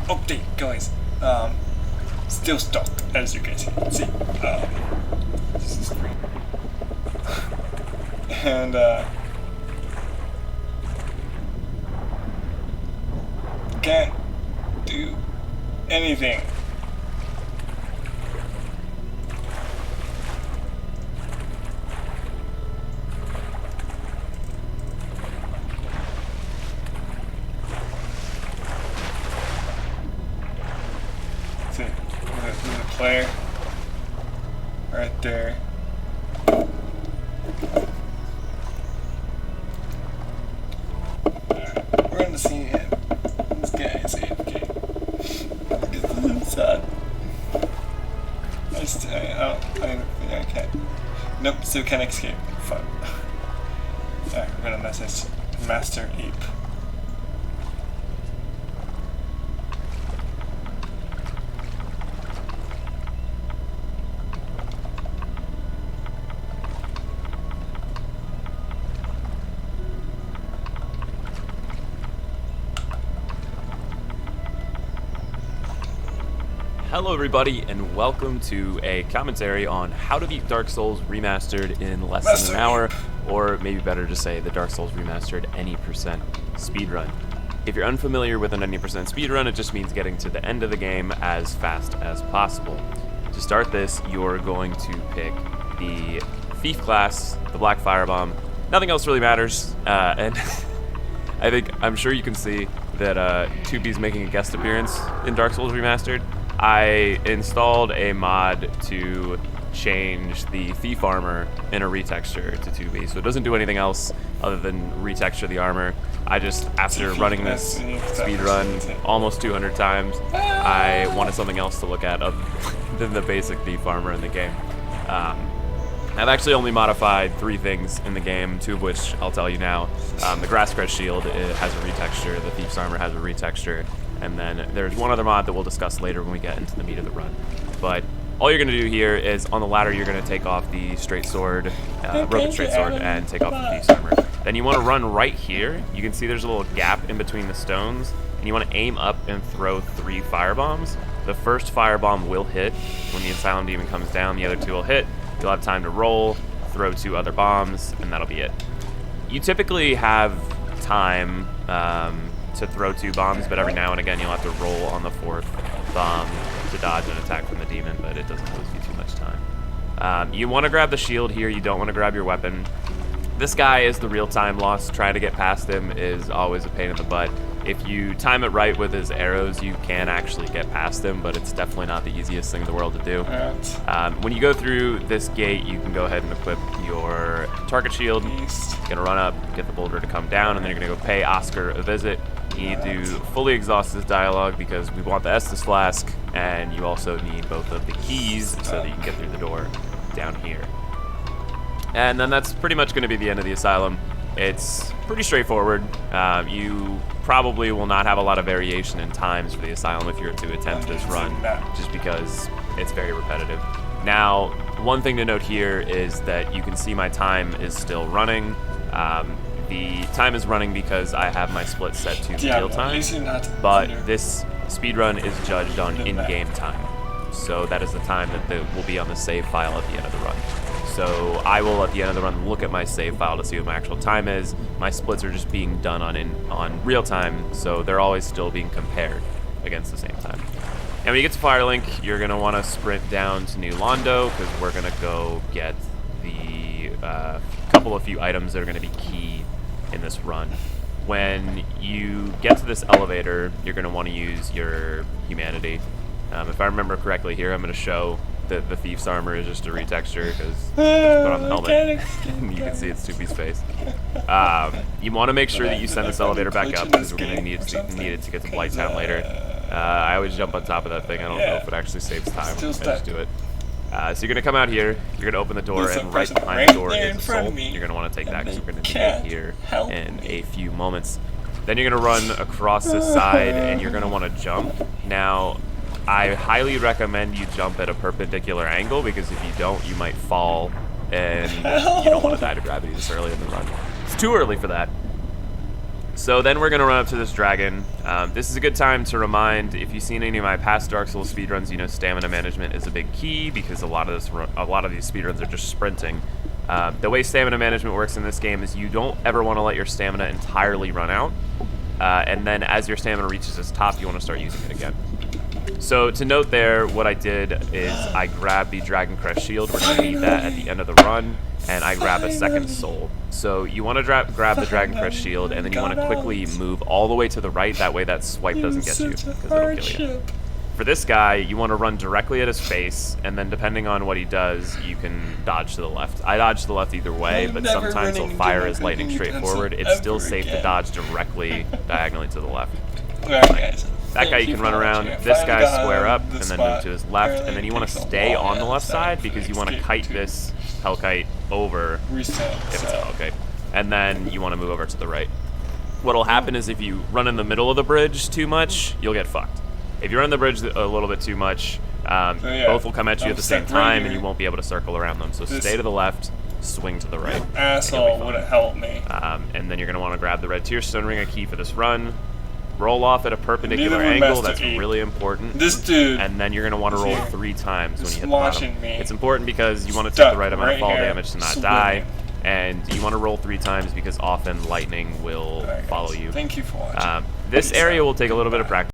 update, guys. Still stuck, as you guys can see. This is great. And can't do anything. See, there's a player right there. Alright, we're gonna see him. This guy is AFK. This is sad. I can't. Nope, still can't escape. Fun. Alright, we're gonna message Master Ape. Hello everybody and welcome to a commentary on how to beat Dark Souls Remastered in less than an hour, or maybe better to say the Dark Souls Remastered any percent speedrun. If you're unfamiliar with an any percent speedrun, it just means getting to the end of the game as fast as possible. To start this, you're going to pick the Thief class, the Black Firebomb. Nothing else really matters, and I'm sure you can see that 2B's making a guest appearance in Dark Souls Remastered. I installed a mod to change the Thief armor in a retexture to 2B, so it doesn't do anything else other than retexture the armor. I just, after running this speedrun almost 200 times, I wanted something else to look at other than the basic Thief armor in the game. I've actually only modified 3 things in the game, 2 of which I'll tell you now. The Grasscrest shield, it has a retexture, the Thief's armor has a retexture, and then there's one other mod that we'll discuss later when we get into the meat of the run. But all you're going to do here is, on the ladder, you're going to take off the straight sword, broken straight sword, and take off the Thief's armor. Then you want to run right here. You can see there's a little gap in between the stones, and you want to aim up and throw 3 firebombs. The first firebomb will hit when the Asylum Demon comes down, the other 2 will hit. You'll have time to roll, throw 2 other bombs, and that'll be it. You typically have time to throw 2 bombs, but every now and again you'll have to roll on the 4th bomb to dodge an attack from the demon, but it doesn't lose you too much time. You want to grab the shield here, you don't want to grab your weapon. This guy is the real-time loss. Trying to get past him is always a pain in the butt. If you time it right with his arrows, you can actually get past him, but it's definitely not the easiest thing in the world to do. When you go through this gate, you can go ahead and equip your target shield. You're going to run up, get the boulder to come down, and then you're going to go pay Oscar a visit. You need to fully exhaust this dialogue because we want the Estus Flask, and you also need both of the keys so that you can get through the door down here. And then that's pretty much going to be the end of the Asylum. It's pretty straightforward. You probably will not have a lot of variation in times for the Asylum if you were to attempt this run, just because it's very repetitive. Now, one thing to note here is that you can see my time is still running. The time is running because I have my split set to real time, but this speedrun is judged on in-game time. So that is the time that will be on the save file at the end of the run. So I will, at the end of the run, look at my save file to see what my actual time is. My splits are just being done on real time, so they're always still being compared against the same time. And when you get to Firelink, you're going to want to sprint down to New Londo, because we're going to go get the few items that are going to be key in this run. When you get to this elevator, you're going to want to use your humanity. If I remember correctly here, I'm going to show that the Thief's armor is just a retexture because put on the helmet and you can see it's 2B's face. You want to make sure that you send this elevator back up because we're going to need it to get to Blighttown later. I always jump on top of that thing. I don't know if it actually saves time. I just do it. So you're going to come out here, you're going to open the door, and right behind the door is a soul. You're going to want to take that because we're going to need it here in a few moments. Then you're going to run across this side and you're going to want to jump. Now, I highly recommend you jump at a perpendicular angle because if you don't, you might fall and you don't want to die to gravity this early in the run. It's too early for that. So then we're gonna run up to this dragon. This is a good time to remind, if you've seen any of my past Dark Souls speedruns, you know stamina management is a big key because a lot of these speedruns are just sprinting. The way stamina management works in this game is you don't ever want to let your stamina entirely run out, and then as your stamina reaches its top, you want to start using it again. So to note there, what I did is I grabbed the Dragon Crest Shield. We're going to need that at the end of the run, and I grab a second soul. So you want to grab the Dragon Crest Shield, and then you want to quickly move all the way to the right. That way that swipe doesn't get you, because it'll kill you. For this guy, you want to run directly at his face, and then depending on what he does, you can dodge to the left. I dodge to the left either way, but sometimes he'll fire his lightning straight forward. It's still safe to dodge directly diagonally to the left. Alright, guys. That guy you can run around, this guy square up, and then move to his left, and then you want to stay on the left side because you want to kite this Hellkite over, if it's a Hellkite, and then you want to move over to the right. What'll happen is if you run in the middle of the bridge too much, you'll get fucked. If you run the bridge a little bit too much, both will come at you at the same time, and you won't be able to circle around them. So stay to the left, swing to the right. Asshole wouldn't help me. And then you're going to want to grab the red Tearstone Ring, a key for this run. Roll off at a perpendicular angle, that's really important. This dude. And then you're going to want to roll 3 times when you hit the watching bottom. me. It's important because you want to take the right amount of fall here, damage to not die. And you want to roll 3 times because often lightning will follow you. Thank you for watching. This area will take a little bit of practice.